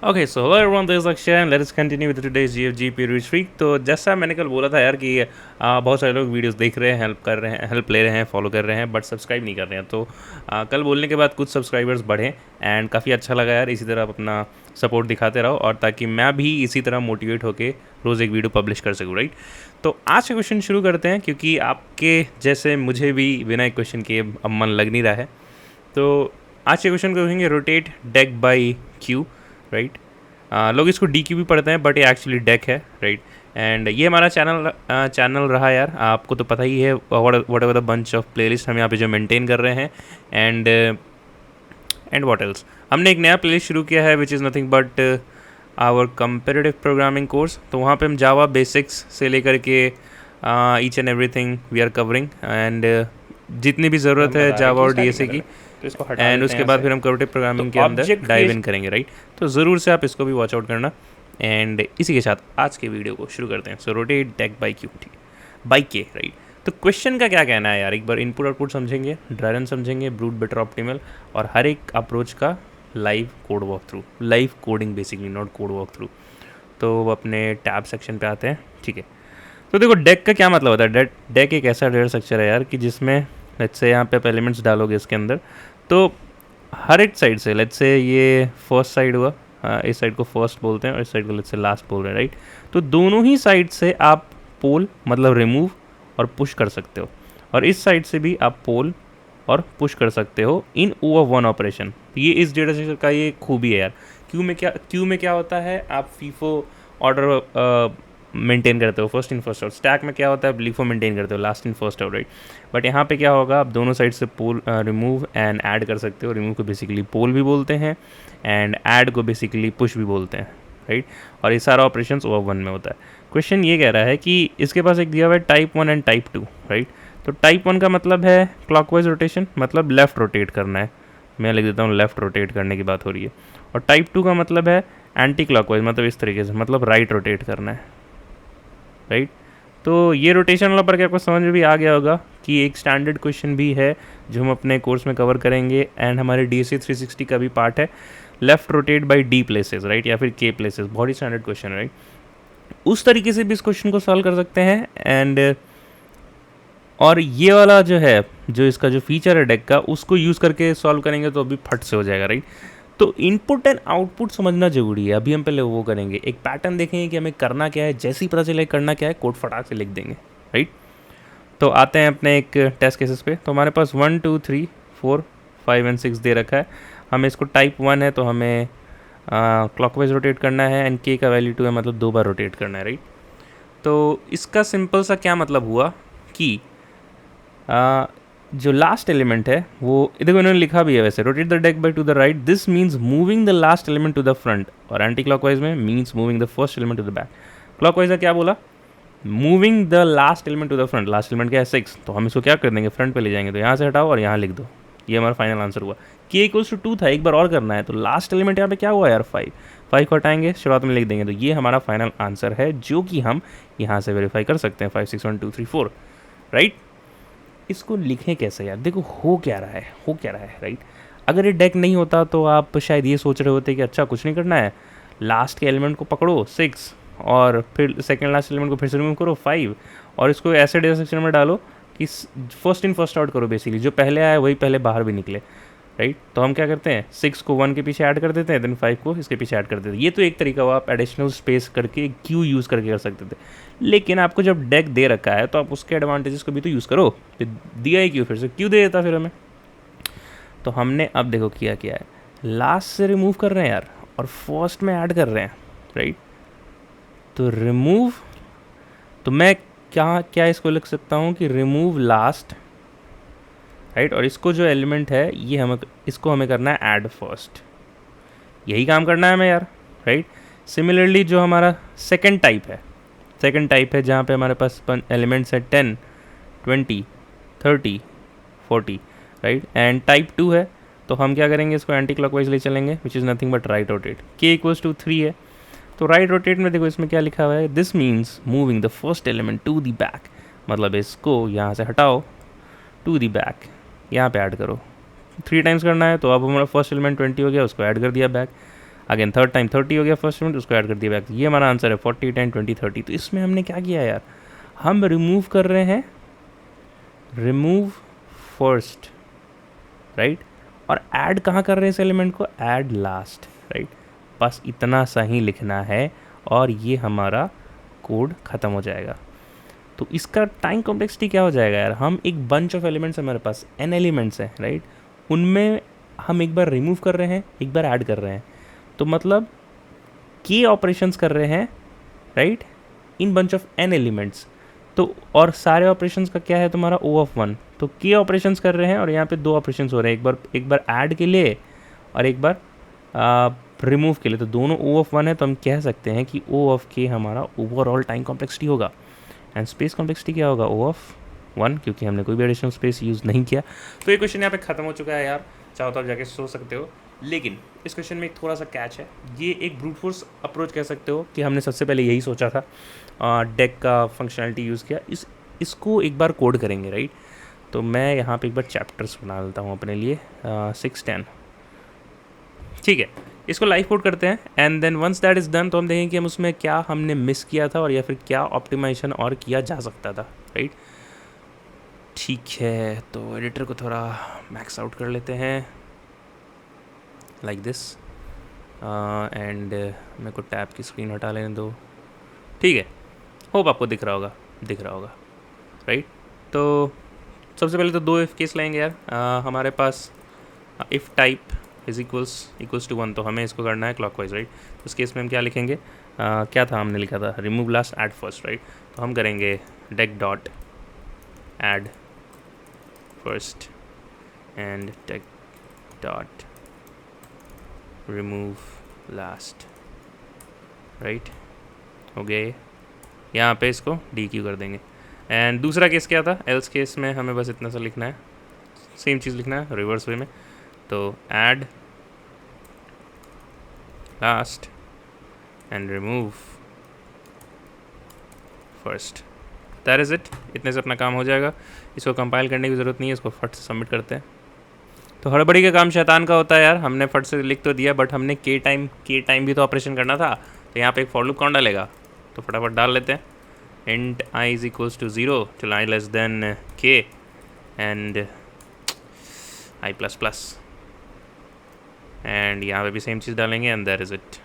Okay so hello everyone, this is Akshay and let's continue with today's GFGP reach week. तो जैसा मैंने कल बोला था यार कि बहुत सारे लोग वीडियोस देख रहे हैं, हेल्प ले रहे हैं, फॉलो कर रहे हैं, बट सब्सक्राइब नहीं कर रहे हैं। तो कल बोलने के बाद कुछ सब्सक्राइबर्स बढ़े एंड काफ़ी अच्छा लगा यार। इसी तरह आप अपना सपोर्ट दिखाते रहो और ताकि मैं भी इसी तरह मोटिवेट होकर रोज़ एक वीडियो पब्लिश कर सकूँ, राइट। तो आज का क्वेश्चन शुरू करते हैं, क्योंकि आपके जैसे मुझे भी बिना एक क्वेश्चन के अब मन लग नहीं रहा है। तो आज के क्वेश्चन को कहेंगे rotate deck by Q, right. लोग इसको डी क्यू भी पढ़ते हैं, बट ये एक्चुअली डेक है, राइट। एंड ये हमारा चैनल रहा यार, आपको तो पता ही है what ever the bunch of playlist हम यहाँ पे जो मेंटेन कर रहे हैं। एंड व्हाट एल्स, हमने एक नया प्लेलिस्ट शुरू किया है which is nothing but our comparative programming course. तो वहाँ पे हम जावा बेसिक्स से लेकर के each and everything we are covering, and जितनी भी ज़रूरत है जावा और डीएसए की, तो इसको हटा एंड देते उसके हैं बाद ऐसे। फिर हम कंप्यूटर प्रोग्रामिंग तो के अंदर object डाइव creation- इन करेंगे, राइट। तो ज़रूर से आप इसको भी वॉच आउट करना। एंड इसी के साथ आज के वीडियो को शुरू करते हैं। सो रोटेट डेक बाई क्यू, ठीक है, बाई के, राइट। तो क्वेश्चन का क्या कहना है यार, एक बार इनपुट आउटपुट समझेंगे, ड्राई रन समझेंगे, ब्रूट बेटर ऑप्टिमल, और हर एक अप्रोच का live code walk through, live coding basically, not code walk through. तो अपने टैब सेक्शन पे आते हैं, ठीक है। तो देखो डेक का क्या मतलब होता है। डेक एक ऐसा डेटा स्ट्रक्चर है यार कि जिसमें लेट्स से यहाँ पे आप एलिमेंट्स डालोगे इसके अंदर, तो हर एक साइड से लेट्स से ये फर्स्ट साइड हुआ, इस साइड को फर्स्ट बोलते हैं और इस साइड को लेट्स से लास्ट बोल रहे हैं, राइट। तो दोनों ही साइड से आप पोल मतलब रिमूव और पुश कर सकते हो, और इस साइड से भी आप पोल और पुश कर सकते हो इन ओवर वन ऑपरेशन। ये इस डेटा स्ट्रक्चर का ये खूबी है यार। क्यू में क्या होता है, आप फीफो ऑर्डर मेंटेन करते हो, first in first out. Stack में क्या होता है, लीफो मेंटेन करते हो, last in first out, right. But यहाँ पे क्या होगा, आप दोनों साइड से पोल रिमूव एंड ऐड कर सकते हो। रिमूव को बेसिकली पोल भी बोलते हैं एंड ऐड को बेसिकली पुश भी बोलते हैं, राइट। और ये सारा ऑपरेशन ओवर वन में होता है। क्वेश्चन ये कह रहा है कि इसके पास एक दिया हुआ है टाइप 1 एंड टाइप 2, राइट। तो टाइप 1 का मतलब है क्लॉकवाइज रोटेशन, मतलब लेफ्ट रोटेट करना है। मैं लिख देता हूँ लेफ्ट रोटेट करने की बात हो रही है। और टाइप 2 का मतलब है एंटी क्लॉकवाइज, मतलब इस तरीके से, मतलब राइट रोटेट करना है, राइट। तो ये रोटेशन वाला पर क्या आपको समझ में भी आ गया होगा कि एक स्टैंडर्ड क्वेश्चन भी है जो हम अपने कोर्स में कवर करेंगे, एंड हमारे DSA 360 का भी पार्ट है, left rotate bye D places, right, या फिर के प्लेसेस। बहुत ही स्टैंडर्ड क्वेश्चन है, राइट। उस तरीके से भी इस क्वेश्चन को सॉल्व कर सकते हैं। एंड और ये वाला जो है, जो इसका जो फीचर है डेक का, उसको यूज़ करके सॉल्व करेंगे तो अभी फट से हो जाएगा, राइट। तो इनपुट एंड आउटपुट समझना जरूरी है। अभी हम पहले वो करेंगे, एक पैटर्न देखेंगे कि हमें करना क्या है, जैसे ही पता चले करना क्या है, कोड फटाक से लिख देंगे, राइट। तो आते हैं अपने एक टेस्ट केसेस पे। तो हमारे पास 1 2 3 4 5 एंड 6 दे रखा है। हमें इसको टाइप 1 है तो हमें क्लॉकवाइज रोटेट करना है, एंड के का वैल्यू 2 है, मतलब 2 बार रोटेट करना है, राइट। तो इसका सिंपल सा क्या मतलब हुआ कि जो लास्ट एलिमेंट है वो, देखो इन्होंने लिखा भी है वैसे, rotate the deck by to the right, this means moving the last element to the front, और एंटी क्लॉकवाइज में means moving the first element to the back. Clockwise का क्या बोला, moving the last element to the front. Last element क्या है 6, तो हम इसको क्या कर देंगे, फ्रंट पे ले जाएंगे। तो यहाँ से हटाओ और यहाँ लिख दो, ये हमारा फाइनल आंसर हुआ। के इक्वल्स टू 2 था, एक बार और करना है। तो लास्ट एलिमेंट यहाँ पे क्या हुआ यार 5 को हटाएंगे, शुरुआत में लिख देंगे। तो ये हमारा फाइनल आंसर है, जो कि हम यहाँ से वेरीफाई कर सकते हैं, 5 6 1 2 3 4, राइट। इसको लिखें कैसे यार, देखो हो क्या रहा है, राइट। अगर ये डेक नहीं होता तो आप शायद ये सोच रहे होते कि अच्छा कुछ नहीं करना है, लास्ट के एलिमेंट को पकड़ो 6, और फिर सेकेंड लास्ट एलिमेंट को फिर से रिमूव करो 5, और इसको ऐसे डेटा सेक्शन में डालो कि फर्स्ट इन फर्स्ट आउट करो, बेसिकली जो पहले आया वही पहले बाहर भी निकले, राइट। तो हम क्या करते हैं, 6 को 1 के पीछे ऐड कर देते हैं, देन 5 को इसके पीछे ऐड कर देते हैं। ये तो एक तरीका हुआ, आप एडिशनल स्पेस करके क्यू यूज़ करके कर सकते थे। लेकिन आपको जब डेक दे रखा है तो आप उसके एडवांटेजेस को भी तो यूज़ करो। फिर दिया ही क्यों, फिर से क्यों दे देता फिर हमें। तो हमने अब देखो किया क्या है, लास्ट से रिमूव कर रहे हैं यार, और फर्स्ट में ऐड कर रहे हैं, राइट। तो रिमूव, तो मैं क्या इसको लिख सकता हूँ कि रिमूव लास्ट, राइट। और इसको जो एलिमेंट है ये इसको हमें करना है ऐड फर्स्ट, यही काम करना है हमें यार, राइट। सिमिलरली जो हमारा सेकंड टाइप है जहाँ पे हमारे पास एलिमेंट्स है 10 20 30 40, राइट। एंड टाइप 2 है, तो हम क्या करेंगे, इसको एंटी क्लॉकवाइज ले चलेंगे, विच is nothing but right rotate. के इक्वल्स टू 3 है, तो राइट रोटेट में देखो इसमें क्या लिखा हुआ है, this means moving the first element to the back, मतलब इसको यहाँ से हटाओ, टू द बैक यहाँ पे ऐड करो। 3 टाइम्स करना है, तो अब हमारा फर्स्ट एलिमेंट 20 हो गया, उसको ऐड कर दिया बैक। अगेन थर्ड टाइम 30 हो गया फर्स्ट एलिमेंट, उसको ऐड कर दिया बैक। ये हमारा आंसर है 40, 10, 20, 30। तो इसमें हमने क्या किया यार, हम रिमूव कर रहे हैं, रिमूव फर्स्ट, राइट, और ऐड कहाँ कर रहे हैं इस एलिमेंट को, ऐड लास्ट, राइट। बस इतना सा ही लिखना है और ये हमारा कोड ख़त्म हो जाएगा। तो इसका टाइम कॉम्प्लेक्सिटी क्या हो जाएगा यार, हम एक बंच ऑफ एलिमेंट्स हमारे पास n एलिमेंट्स हैं, राइट, उनमें हम एक बार रिमूव कर रहे हैं, एक बार ऐड कर रहे हैं, तो मतलब k ऑपरेशंस कर रहे हैं, right, in bunch of n elements. तो और सारे ऑपरेशंस का क्या है तुम्हारा O ऑफ 1, तो k ऑपरेशंस कर रहे हैं और यहाँ पे 2 ऑपरेशंस हो रहे हैं, एक बार ऐड के लिए और एक बार रिमूव के लिए। तो दोनों O ऑफ 1 है, तो हम कह सकते हैं कि O ऑफ k हमारा ओवरऑल टाइम कॉम्प्लेक्सिटी होगा। एंड स्पेस कॉम्प्लेक्सिटी क्या होगा, O ऑफ 1, क्योंकि हमने कोई भी एडिशनल स्पेस यूज़ नहीं किया। तो ये क्वेश्चन यहाँ पे ख़त्म हो चुका है यार, चाहो तो आप जाके सोच सकते हो। लेकिन इस क्वेश्चन में एक थोड़ा सा कैच है, ये एक ब्रूट फोर्स अप्रोच कह सकते हो कि हमने सबसे पहले यही सोचा था, डेक का फंक्शनैलिटी यूज़ किया, इसको एक बार कोड करेंगे, राइट। तो मैं यहाँ पे एक बार चैप्टर्स बना लेता हूँ अपने लिए, 6, 10, ठीक है। इसको लाइव कोड करते हैं and then once that is done, तो हम देखेंगे कि हम उसमें क्या हमने मिस किया था और या फिर क्या ऑप्टिमाइजेशन और किया जा सकता था, राइट। ठीक है, तो एडिटर को थोड़ा मैक्स आउट कर लेते हैं लाइक दिस, एंड मेरे को टैब की स्क्रीन हटा लेने दो, ठीक है। होप आपको दिख रहा होगा, राइट। तो सबसे पहले तो 2 इफ़ केस लेंगे यार, हमारे पास if type is equals to 1, तो हमें इसको करना है क्लॉकवाइज, राइट। उस केस में हम क्या लिखेंगे, क्या था हमने लिखा था, remove last add first, right. तो हम करेंगे deck dot add first and deck dot remove last, right, हो गए। यहाँ पे इसको DQ कर देंगे। एंड दूसरा केस क्या था, एल्स केस में हमें बस इतना सा लिखना है, सेम चीज़ लिखना है रिवर्स वे में। तो add last and remove first, that is it. इतने से अपना काम हो जाएगा। इसको कंपाइल करने की ज़रूरत नहीं है, इसको फट से सबमिट करते हैं। तो हड़बड़ी का काम शैतान का होता है यार, हमने फट से लिख तो दिया, बट हमने के टाइम भी तो ऑपरेशन करना था। तो यहाँ पे एक फॉर लूप कौन डालेगा, तो फटाफट डाल लेते हैं। Int i is equals to 0 till i less than k and i plus plus, and यहाँ पे भी सेम चीज़ डालेंगे एंड दैट इज़ इट।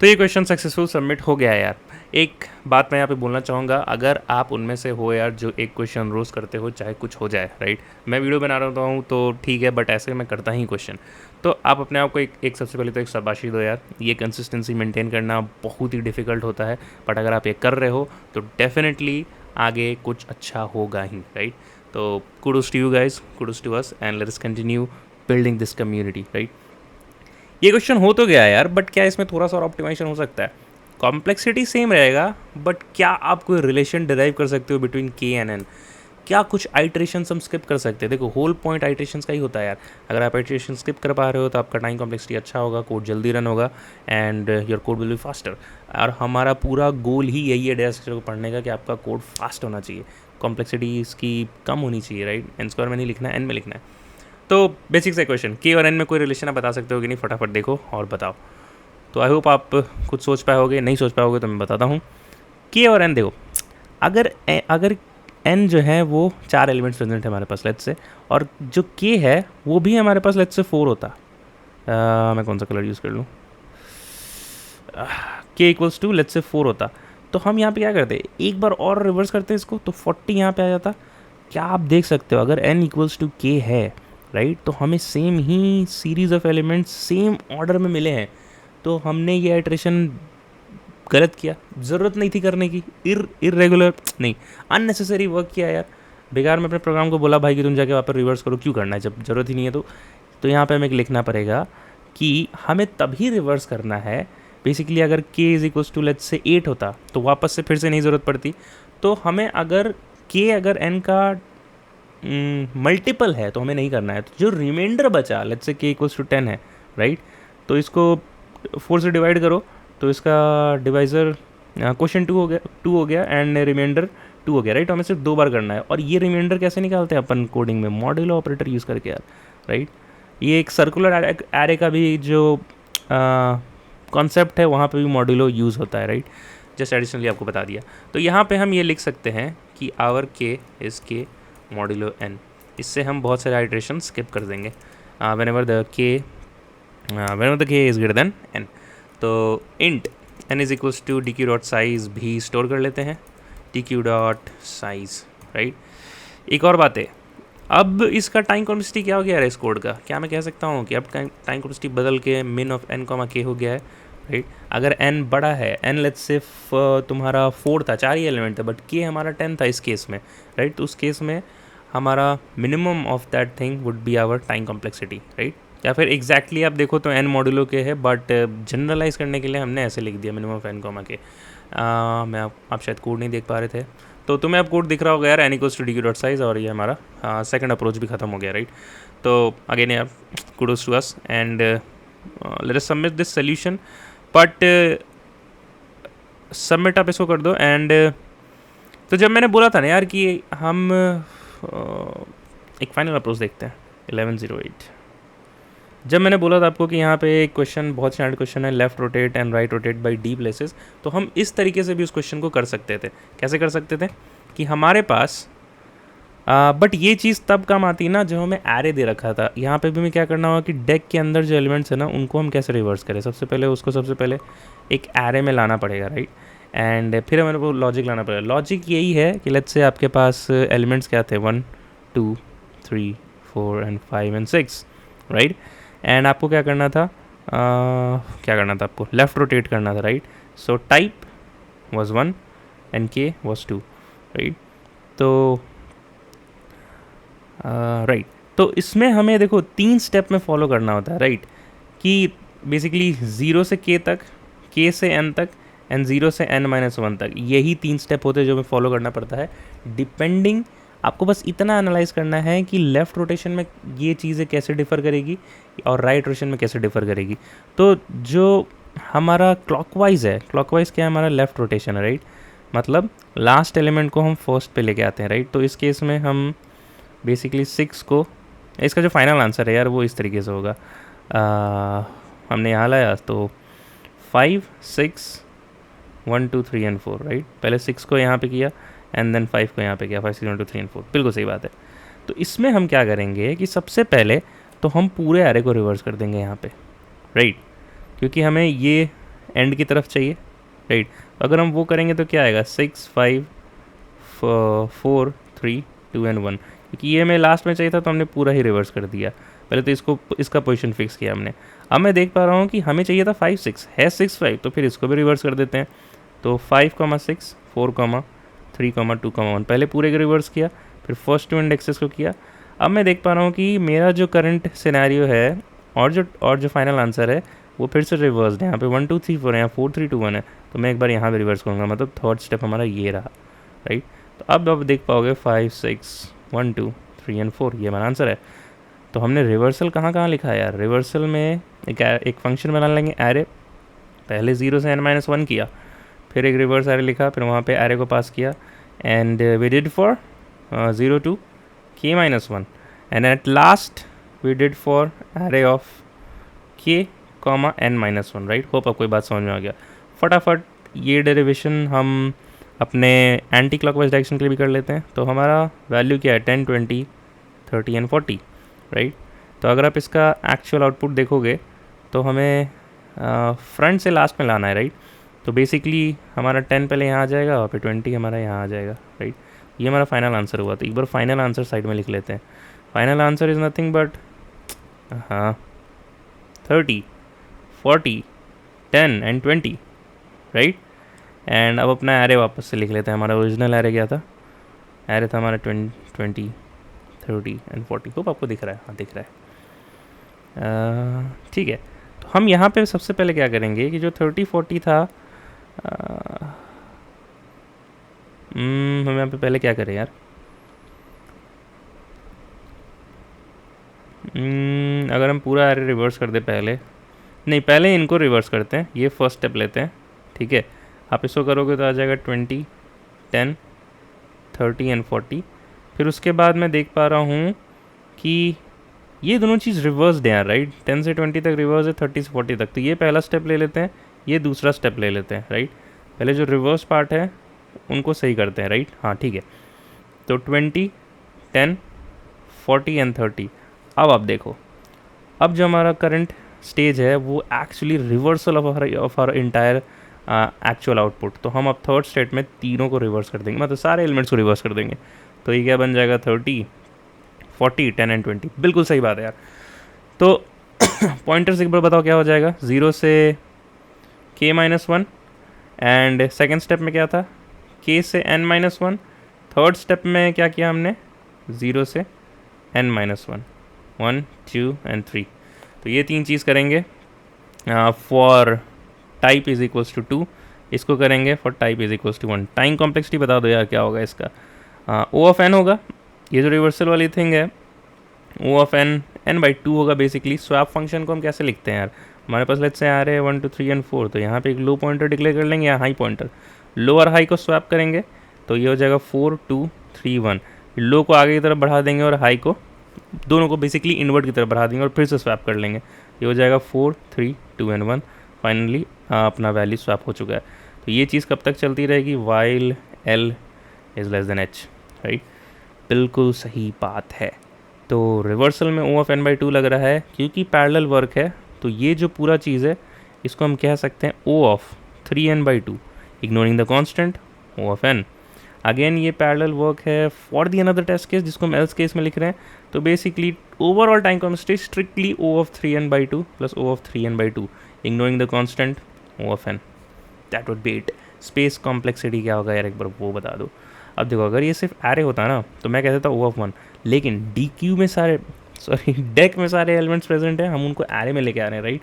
तो ये क्वेश्चन सक्सेसफुल सबमिट हो गया है यार। एक बात मैं यहाँ पे बोलना चाहूँगा, अगर आप उनमें से हो यार जो एक क्वेश्चन रोज़ करते हो चाहे कुछ हो जाए, राइट, मैं वीडियो बना रहा हूँ तो ठीक है, बट ऐसे मैं करता ही क्वेश्चन, तो आप अपने आप को एक सबसे पहले तो एक शाबाशी दो यार। ये कंसिस्टेंसी मेंटेन करना बहुत ही डिफ़िकल्ट होता है, बट अगर आप ये कर रहे हो तो डेफिनेटली आगे कुछ अच्छा होगा ही, राइट। तो kudos to you guys, kudos to us, and let's continue building this community, right. ये क्वेश्चन हो तो गया यार, बट क्या इसमें थोड़ा सा और ऑप्टिमाइजेशन हो सकता है। कॉम्प्लेक्सिटी सेम रहेगा, बट क्या आप कोई रिलेशन डिराइव कर सकते हो बिटवीन k एंड n, क्या कुछ आइट्रेशंस हम स्किप कर सकते हैं। देखो होल पॉइंट आइट्रेशंस का ही होता है यार, अगर आप आइट्रेशन स्किप कर पा रहे हो तो आपका टाइम कॉम्प्लेक्सिटी अच्छा होगा, कोड जल्दी रन होगा and your code will be faster. और हमारा पूरा गोल ही यही है डेटा स्ट्रक्चर को पढ़ने का, कि आपका कोड फास्ट होना चाहिए, कॉम्प्लेक्सिटी इसकी कम होनी चाहिए, राइट। n² में नहीं लिखना है, n में लिखना है। तो बेसिक से क्वेश्चन, k और n में कोई रिलेशन आप बता सकते हो कि नहीं, फटाफट देखो और बताओ। तो आई होप आप कुछ सोच पाए होगे, नहीं सोच पाए होगे तो मैं बताता हूँ। k और n देखो, अगर n जो है वो 4 एलिमेंट्स प्रेजेंट है हमारे पास लेट्स से, और जो k है वो भी हमारे पास लेट्स से 4 होता, मैं कौन सा कलर यूज़ कर लूँ, k इक्वल्स टू लेट्स से 4 होता, तो हम यहाँ पे क्या करते, एक बार और रिवर्स करते हैं इसको, तो 40 यहाँ पे आ जाता। क्या आप देख सकते हो, अगर n इक्वल्स टू k है, राइट, तो हमें same he series of elements same order में मिले हैं, तो हमने ये इटरेशन गलत किया, ज़रूरत नहीं थी करने की, इरेगुलर नहीं, अननेसेसरी वर्क किया यार, बेकार में अपने प्रोग्राम को बोला भाई कि तुम जाके वहाँ पर रिवर्स करो, क्यों करना है जब ज़रूरत ही नहीं है। तो यहाँ पे हमें लिखना पड़ेगा कि हमें तभी रिवर्स करना है, बेसिकली अगर k is equals to let's say 8 होता तो वापस से फिर से नहीं ज़रूरत पड़ती। तो हमें अगर अगर n का मल्टीपल है तो हमें नहीं करना है। तो जो रिमाइंडर बचा let's say k equals to 10 है, राइट, तो इसको 4 से डिवाइड करो, तो इसका डिवाइज़र क्वेश्चन 2 हो गया एंड रिमाइंडर 2 हो गया, राइट। हमें सिर्फ 2 बार करना है। और ये रिमाइंडर कैसे निकालते हैं अपन कोडिंग में, मॉड्यूलो ऑपरेटर यूज़ करके यार, राइट। ये एक सर्कुलर एरे का भी जो कॉन्सेप्ट है वहाँ पे भी मॉड्यूलो यूज़ होता है, राइट। जस्ट एडिशनली आपको बता दिया। तो यहाँ पे हम ये लिख सकते हैं कि आवर के इज़ के मॉड्यूलो एन। इससे हम बहुत सारे आइट्रेशन स्किप कर देंगे whenever the k is greater than n. तो int n is equals to d q dot size भी स्टोर कर लेते हैं, d q dot size, right. एक और बात है, अब इसका टाइम कॉम्प्लेक्सिटी क्या हो गया है इस कोड का? क्या मैं कह सकता हूँ कि अब टाइम कॉम्प्लेक्सिटी बदल के min of n comma k हो गया है, राइट। अगर n बड़ा है, n लेट्स से तुम्हारा 4 था, 4 ही एलिमेंट था, बट k हमारा 10 था इस केस में, राइट। तो उस केस में हमारा minimum of that thing would be our time complexity, right. या फिर एग्जैक्टली आप देखो तो n मॉड्यूलो के है, बट जनरलाइज करने के लिए हमने ऐसे लिख दिया minimum of n comma k। आप शायद कोड नहीं देख पा रहे थे, तो तुम्हें अब कोड दिख रहा होगा यार, n equals to d q dot size, और ये हमारा सेकंड अप्रोच भी खत्म हो गया, राइट। तो अगेन यार kudos to us and let us submit this solution, but submit आप इसको कर दो। एंड तो जब मैंने बोला था ना यार कि हम एक फाइनल अप्रोच देखते हैं 1108, जब मैंने बोला था आपको कि यहाँ पे एक क्वेश्चन बहुत स्टैंडर्ड क्वेश्चन है, left rotate and right rotate bye D places, तो हम इस तरीके से भी उस क्वेश्चन को कर सकते थे। कैसे कर सकते थे कि हमारे पास बट ये चीज़ तब काम आती ना जब हमें एरे दे रखा था। यहाँ पे भी हमें क्या करना होगा कि डेक के अंदर जो एलिमेंट्स है ना उनको हम कैसे रिवर्स करें। सबसे पहले एक एरे में लाना पड़ेगा, राइट। एंड फिर हमें वो लॉजिक लाना पड़ेगा। लॉजिक यही है कि लेट्स से आपके पास एलिमेंट्स क्या थे, 1 2 3 4 एंड 5 एंड 6, राइट। एंड आपको क्या करना था, आपको लेफ़्ट रोटेट करना था, right. So type was 1 and के वॉज 2, राइट। तो राइट तो इसमें हमें देखो 3 स्टेप में फॉलो करना होता है, राइट। कि बेसिकली 0 से k तक, k से n तक एंड 0 से n-1 तक, यही 3 स्टेप होते हैं जो हमें फॉलो करना पड़ता है। डिपेंडिंग आपको बस इतना एनालाइज करना है कि लेफ़्ट रोटेशन में ये चीज़ें कैसे डिफ़र करेगी और राइट रोटेशन में कैसे डिफ़र करेगी। तो जो हमारा क्लॉकवाइज है, क्लॉकवाइज क्या है, हमारा लेफ़्ट रोटेशन है, राइट। मतलब लास्ट एलिमेंट को हम फर्स्ट पे लेके आते हैं, राइट। तो इस केस में हम बेसिकली 6 को, इसका जो फाइनल आंसर है यार वो इस तरीके से होगा, हमने यहाँ लाया तो 5 6 1 2 3 एंड 4, राइट। पहले 6 को यहाँ पे किया एंड देन 5 को यहाँ पे किया, 5 6 1 2 3 एंड 4, बिल्कुल सही बात है। तो इसमें हम क्या करेंगे कि सबसे पहले तो हम पूरे एरे को रिवर्स कर देंगे यहाँ पे, राइट, क्योंकि हमें ये एंड की तरफ चाहिए, राइट। अगर हम वो करेंगे तो क्या आएगा, 6 5 4 3 2 एंड 1, क्योंकि ये हमें लास्ट में चाहिए था तो हमने पूरा ही रिवर्स कर दिया। पहले तो इसका पोजीशन फिक्स किया हमने। अब मैं देख पा रहा हूँ कि हमें चाहिए था 5 6 है, 6 5, तो फिर इसको भी रिवर्स कर देते हैं। तो 5 6 4 3 2 1, पहले पूरे को रिवर्स किया, फिर फर्स्ट 2 इंडेक्सेस को किया। अब मैं देख पा रहा हूँ कि मेरा जो करंट सिनेरियो है और जो फाइनल आंसर है वो फिर से रिवर्स्ड है। यहाँ पे 1 2 3 4 है, यहाँ 4 3 2 1 है, तो मैं एक बार यहाँ पे रिवर्स करूँगा, मतलब थर्ड स्टेप हमारा ये रहा, राइट। तो अब आप देख पाओगे 5 6 1 2 3 एंड 4, ये हमारा आंसर है। तो हमने रिवर्सल कहाँ लिखा है यार, रिवर्सल में एक फंक्शन बना लेंगे एरे, पहले 0 से n-1 किया, फिर एक रिवर्स एरे लिखा, फिर वहाँ पे एरे को पास किया and we did for 0 to k-1 and at last we did for array of k, n-1, राइट। होप आपको बात समझ में आ गया। फटाफट ये डेरिवेशन हम अपने एंटी क्लॉकवाइज डायरेक्शन के लिए भी कर लेते हैं। तो हमारा वैल्यू क्या है, 10 20 30 एंड 40, राइट। तो अगर आप इसका एक्चुअल आउटपुट देखोगे तो हमें फ्रंट से लास्ट में लाना है, राइट। तो बेसिकली हमारा 10 पहले यहाँ आ जाएगा और फिर 20 हमारा यहाँ आ जाएगा, राइट। ये हमारा फाइनल आंसर हुआ। तो एक बार फाइनल आंसर साइड में लिख लेते हैं। Final answer is nothing but 30 40 10 and 20, right. And अब अपना एरे वापस से लिख लेते हैं। हमारा ओरिजिनल एरे क्या था, एरे था हमारा 20 30 एंड 40। होप आपको दिख रहा है, हाँ दिख रहा है, ठीक है। तो हम यहाँ पे सबसे पहले क्या करेंगे कि जो 30 40 था, हम यहाँ पे पहले क्या करें यार, अगर हम पूरा एरे रिवर्स कर दे पहले इनको रिवर्स करते हैं, ये फर्स्ट स्टेप लेते हैं, ठीक है। आप इसको करोगे तो आ जाएगा 20 10 30 एंड 40। फिर उसके बाद मैं देख पा रहा हूँ कि ये दोनों चीज़ रिवर्स हैं राइट, 10 से 20 तक रिवर्स है, 30 से 40 तक। तो ये पहला स्टेप ले लेते हैं, ये दूसरा स्टेप ले लेते हैं राइट। पहले जो रिवर्स पार्ट है उनको सही करते हैं राइट। हाँ ठीक है, तो 20, 10, 40 एंड 30। अब आप देखो, अब जो हमारा करंट स्टेज है वो actually reversal of our entire actual output. तो हम अब थर्ड स्टेट में तीनों को रिवर्स कर देंगे, मतलब सारे एलिमेंट्स को रिवर्स कर देंगे। तो ये क्या बन जाएगा, 30, 40, 10 एंड 20। बिल्कुल सही बात है यार। तो पॉइंटर्स एक बार बताओ क्या हो जाएगा, 0 से k-1, एंड सेकेंड स्टेप में क्या था, k से n-1। थर्ड स्टेप में क्या किया हमने, 0 से n-1, 1, 2 एंड 3। तो ये तीन चीज़ करेंगे for type is equals to 2, इसको करेंगे for type is equals to 1। Time complexity बता दो यार क्या होगा इसका, ओ ऑफ एन होगा। ये जो रिवर्सल वाली थिंग है ओ ऑफ एन, n/2 होगा बेसिकली। स्वैप फंक्शन को हम कैसे लिखते हैं यार, हमारे पास लेट्स से आ रहे हैं 1, 2, 3 एंड 4, तो यहाँ पे एक लो पॉइंटर डिक्लेयर कर लेंगे या हाई पॉइंटर। लो और हाई को स्वैप करेंगे तो ये हो जाएगा 4, 2, 3, 1। लो को आगे की तरफ बढ़ा देंगे और हाई को, दोनों को बेसिकली इन्वर्ट की तरफ बढ़ा देंगे और फिर से स्वैप कर लेंगे। ये हो जाएगा 4, 3, 2 एंड 1। फाइनली अपना वैल्यू स्वैप हो चुका है। तो ये चीज़ कब तक चलती रहेगी, while L is less than H right. बिल्कुल सही बात है। तो रिवर्सल में O ऑफ n/2 लग रहा है क्योंकि पैरेलल वर्क है। तो ये जो पूरा चीज़ है इसको हम कह सकते हैं O of 3n/2, ignoring the constant O of n। Again ये पैरेलल वर्क है for the another test case जिसको हम एल्स केस में लिख रहे हैं। तो basically overall time constant strictly O of 3n/2 plus O of 3n/2, ignoring the constant O of n। That would be it. Space complexity क्या होगा यार एक बार वो बता दो। अब देखो, अगर ये सिर्फ एरे होता ना तो मैं कहता था O ऑफ 1, लेकिन डी क्यू में सारे डेक में सारे एलिमेंट्स प्रेजेंट हैं, हम उनको एरे में लेके आ रहे हैं राइट।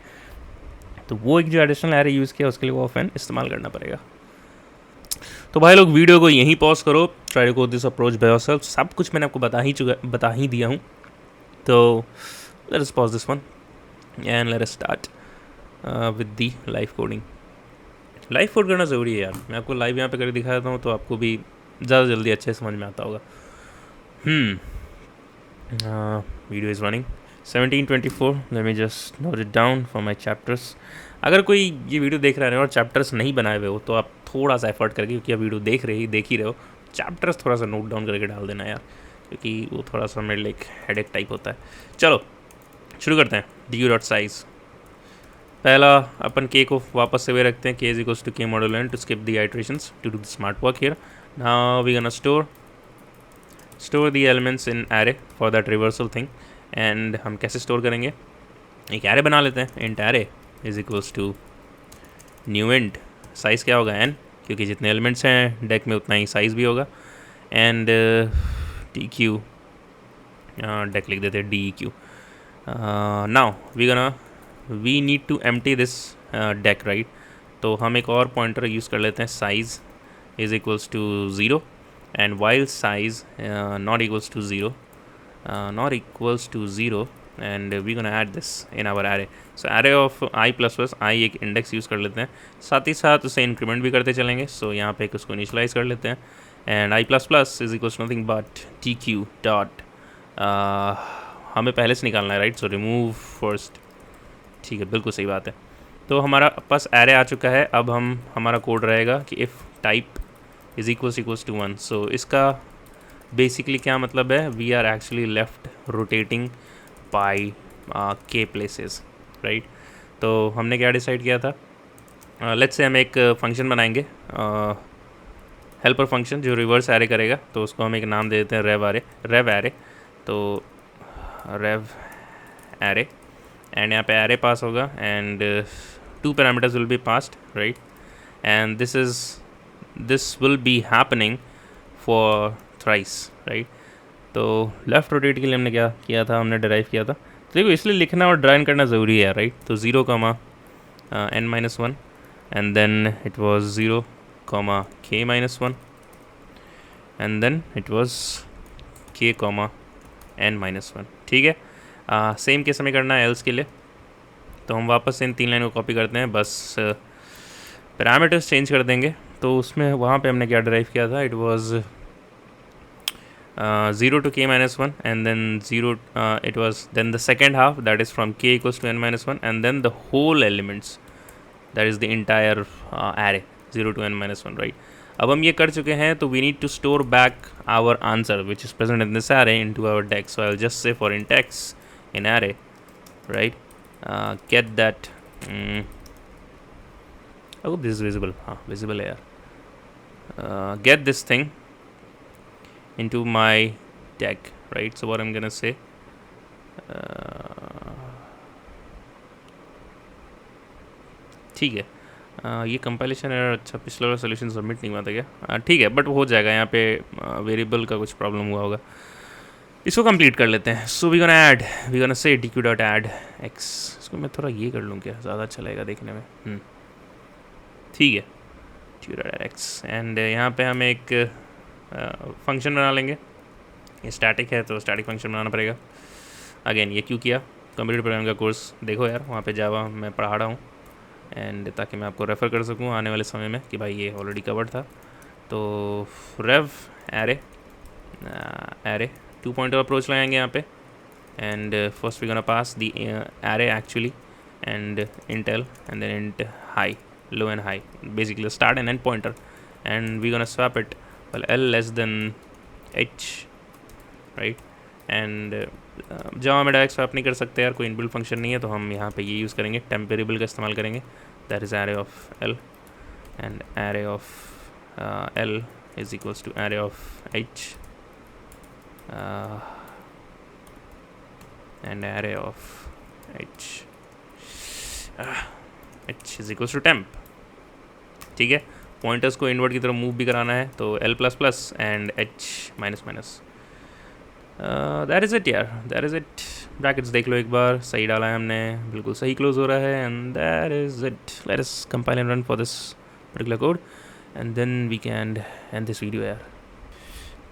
तो वो एक जो एडिशनल एरे यूज़ किया उसके लिए O ऑफ n इस्तेमाल करना पड़ेगा। तो भाई लोग वीडियो को यहीं पॉज करो, try to go this approach by yourself. सब कुछ मैंने आपको बता ही दिया हूँ। तो let us pause this one and let us start with the live coding. Live code करना ज़रूरी है यार, मैं आपको लाइव यहाँ पे करके दिखा देता हूँ तो आपको भी ज़्यादा जल्दी अच्छे समझ में आता होगा। Video is running 17:24। Let me just note it down for my chapters. अगर कोई ये वीडियो देख रहा है और चैप्टर्स नहीं बनाए हुए हो तो आप थोड़ा सा एफर्ट करके, क्योंकि आप वीडियो देख ही रहे हो, चैप्टर्स थोड़ा सा नोट डाउन करके डाल देना यार, क्योंकि वो थोड़ा सा मेरे लिए हेडेक टाइप होता है। चलो शुरू करते हैं। du.size, पहला अपन k को वापस से वे रखते हैं, k is equals to k modulo n to skip the iterations to do the smart work here. Now we gonna store the elements in array for that reversal thing. And हम कैसे store करेंगे, एक array बना लेते हैं, int array is equals to new int, size क्या होगा n, क्योंकि जितने एलिमेंट्स हैं डेक में उतना ही साइज़ भी होगा। एंड डी क्यू, डेक लिख देते हैं DEQ। Now we need to empty this deque right. तो हम एक और पॉइंटर यूज़ कर लेते हैं, size is equals to 0 and while size not equals to 0 and we gonna add this in our array. So array of i plus plus i एक index use कर लेते हैं, साथ ही साथ उसे इंक्रीमेंट भी करते चलेंगे। सो यहाँ पे उसको इनिशलाइज कर लेते हैं and i plus plus is equals nothing but dq dot, हमें पहले से निकालना है राइट। सो रिमूव फर्स्ट, ठीक है बिल्कुल सही बात है। तो हमारा पास एरे आ चुका है। अब हमारा कोड रहेगा कि if type is equals to 1। So इसका बेसिकली क्या मतलब है, we are actually left rotating by k places right. तो हमने क्या डिसाइड किया था, लेट्स से हम एक फंक्शन बनाएंगे, हेल्पर फंक्शन जो रिवर्स एरे करेगा। तो उसको हम एक नाम दे देते हैं रेव एरे। तो रेव एरे, एंड यहाँ पे एरे पास होगा and 2 parameters will be passed right. And this will be happening for thrice right. तो लेफ़्ट रोटेट के लिए हमने क्या किया था, हमने डिराइव किया था। तो देखो इसलिए लिखना और ड्राइन करना ज़रूरी है राइट। तो 0, n-1 and then it was 0, k-1 and then it was k, n-1, ठीक है। सेम केस हमें करना है एल्स के लिए। तो हम वापस से इन 3 लाइन को कॉपी करते हैं, बस पैरामीटर्स चेंज कर देंगे। तो उसमें वहाँ पे हमने क्या डिराइव किया था, it was 0 to k minus 1, and then 0 it was then the second half, that is from k equals to n minus 1, and then the whole elements, that is the entire array 0 to n minus 1, right? अब हम ये कर चुके हैं, तो we need to store back our answer which is present in this array into our deck. So I'll just say for int x in array, right, get that I hope this is visible. हाँ visible है यार. Get this thing into my deck, right? So what I'm gonna say, ठीक है. ये compilation है. अच्छा, पिछला वाला सोल्यूशन सबमिट नहीं हुआ था क्या? ठीक है, बट हो जाएगा. यहाँ पे वेरिएबल का कुछ प्रॉब्लम हुआ होगा. इसको कंप्लीट कर लेते हैं. So we gonna say dq.add x. इसको मैं थोड़ा ये कर लूँ क्या, ज़्यादा अच्छा लगेगा देखने में. ठीक है, dq.add x. एंड यहाँ पे हम एक फंक्शन बना लेंगे. ये स्टैटिक है तो स्टैटिक फंक्शन बनाना पड़ेगा. अगेन ये क्यों किया? कंप्यूटर प्रोग्रामिंग का कोर्स देखो यार, वहाँ पे जावा मैं पढ़ा रहा हूँ, एंड ताकि मैं आपको रेफ़र कर सकूँ आने वाले समय में कि भाई ये ऑलरेडी कवर्ड था. तो रेव एरे 2 पॉइंटर अप्रोच लगाएंगे यहाँ पे. And first we gonna pass the array actually, and int l, and then int high, low and high, basically the start and end pointer, and we gonna swap it well l less than h, right? And Java में direct swap नहीं कर सकते यार, कोई inbuilt function नहीं है, तो हम यहाँ पे ये यूज़ करेंगे, टेम्प वेरिएबल का इस्तेमाल करेंगे. That is array of l, and array of l is equals to array of h, and array of h is equals to temp. ठीक है, पॉइंटर्स को इनवर्ट की तरफ मूव भी कराना है, तो l plus plus and h minus minus. That is it यार, दैट इज़ इट. ब्रैकेट्स देख लो एक बार, सही डाला है हमने, बिल्कुल सही क्लोज हो रहा है. And that is it. Let us compile and run for this particular code, and then we can end this video यार.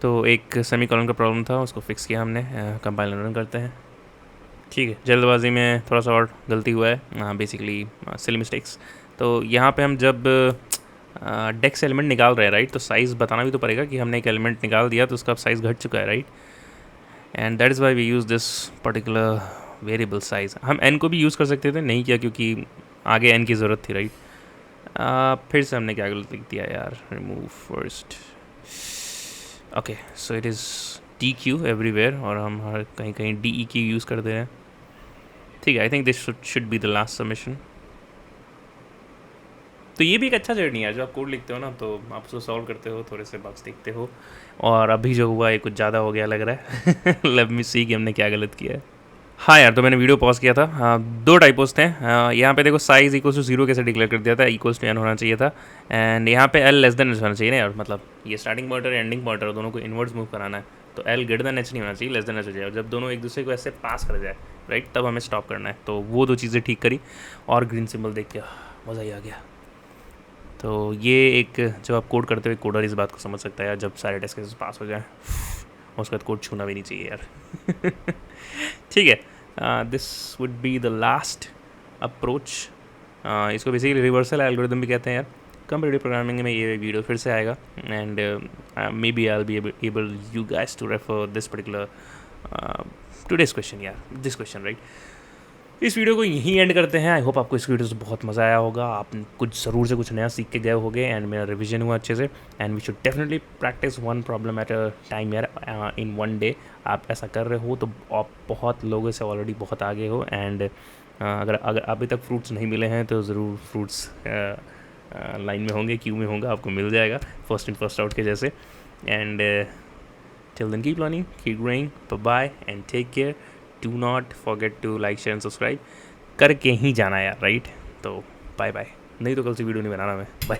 तो एक सेमी कॉलन का प्रॉब्लम था, उसको फिक्स किया हमने. कंपाइल एंड रन करते हैं. ठीक है, जल्दबाजी में थोड़ा सा और गलती हुआ है, बेसिकली सिली मिस्टेक्स. तो यहाँ पे हम जब डेक से एलिमेंट निकाल रहे हैं, राइट, तो साइज़ बताना भी तो पड़ेगा कि हमने एक एलिमेंट निकाल दिया तो उसका साइज़ घट चुका है, right. And that is why we use this particular variable size. हम n को भी यूज़ कर सकते थे, नहीं किया क्योंकि आगे n की ज़रूरत थी, राइट. फिर से हमने क्या गलत लिख दिया यार, remove first. Okay, so it is dq everywhere, और हम हर कहीं कहीं deq यूज़ कर दे रहे हैं. ठीक है, I think this should be the last submission. तो ये भी एक अच्छा जर्नी है, जो आप कोड लिखते हो ना, तो आप उसको सॉल्व करते हो, थोड़े से बग्स देखते हो, और अभी जो हुआ ये कुछ ज़्यादा हो गया लग रहा है. लेट मी सी कि हमने क्या गलत किया है. हाँ यार, तो मैंने वीडियो पॉज किया था. दो टाइपोस थे. यहाँ पे देखो साइज़ इक्वल्स टू 0 कैसे डिक्लेयर कर दिया था, इक्वल्स टू n होना चाहिए था. एंड यहाँ पे l लेस देन h होना चाहिए ना यार, मतलब ये स्टार्टिंग पॉइंटर एंडिंग पॉइंटर दोनों को इनवर्ड्स मूव कराना है, तो l ग्रेटर देन h नहीं होना चाहिए, लेस देन h हो जाए. और जब दोनों एक दूसरे को ऐसे पास कर जाए, राइट, तब हमें स्टॉप करना है. तो वो दो चीज़ें ठीक करी, और ग्रीन सिंबल देख के मज़ा ही आ गया. तो ये एक, जब आप कोड करते हुए कोडर इस बात को समझ सकता है यार, जब सारे टेस्ट केसेस पास हो जाए उसके बाद कोड छूना भी नहीं चाहिए यार. ठीक है, this would be the last approach. इसको बेसिकली रिवर्सल एल्गोरिथम भी कहते हैं यार. कंप्यूटर प्रोग्रामिंग में ये वीडियो फिर से आएगा, and maybe I will be able you guys to refer this particular today's question यार, दिस क्वेश्चन, राइट. इस वीडियो को यहीं एंड करते हैं. आई होप आपको इस वीडियो से बहुत मज़ा आया होगा, आप कुछ ज़रूर से कुछ नया सीख के गए होंगे, एंड मेरा रिवीजन हुआ अच्छे से. And we should definitely practice one problem at a time यार, इन वन डे. आप ऐसा कर रहे हो तो आप बहुत लोगों से ऑलरेडी बहुत आगे हो. एंड अगर अभी तक फ्रूट्स नहीं मिले हैं तो ज़रूर फ्रूट्स लाइन में होंगे, क्यू में होंगे, आपको मिल जाएगा फर्स्ट इन फर्स्ट आउट के जैसे. And till then keep learning, keep growing, bye bye and take care. Do not forget to like, share and subscribe. करके ही जाना यार, राइट. तो बाय बाय, नहीं तो कल से वीडियो नहीं बनाना मैं. बाय.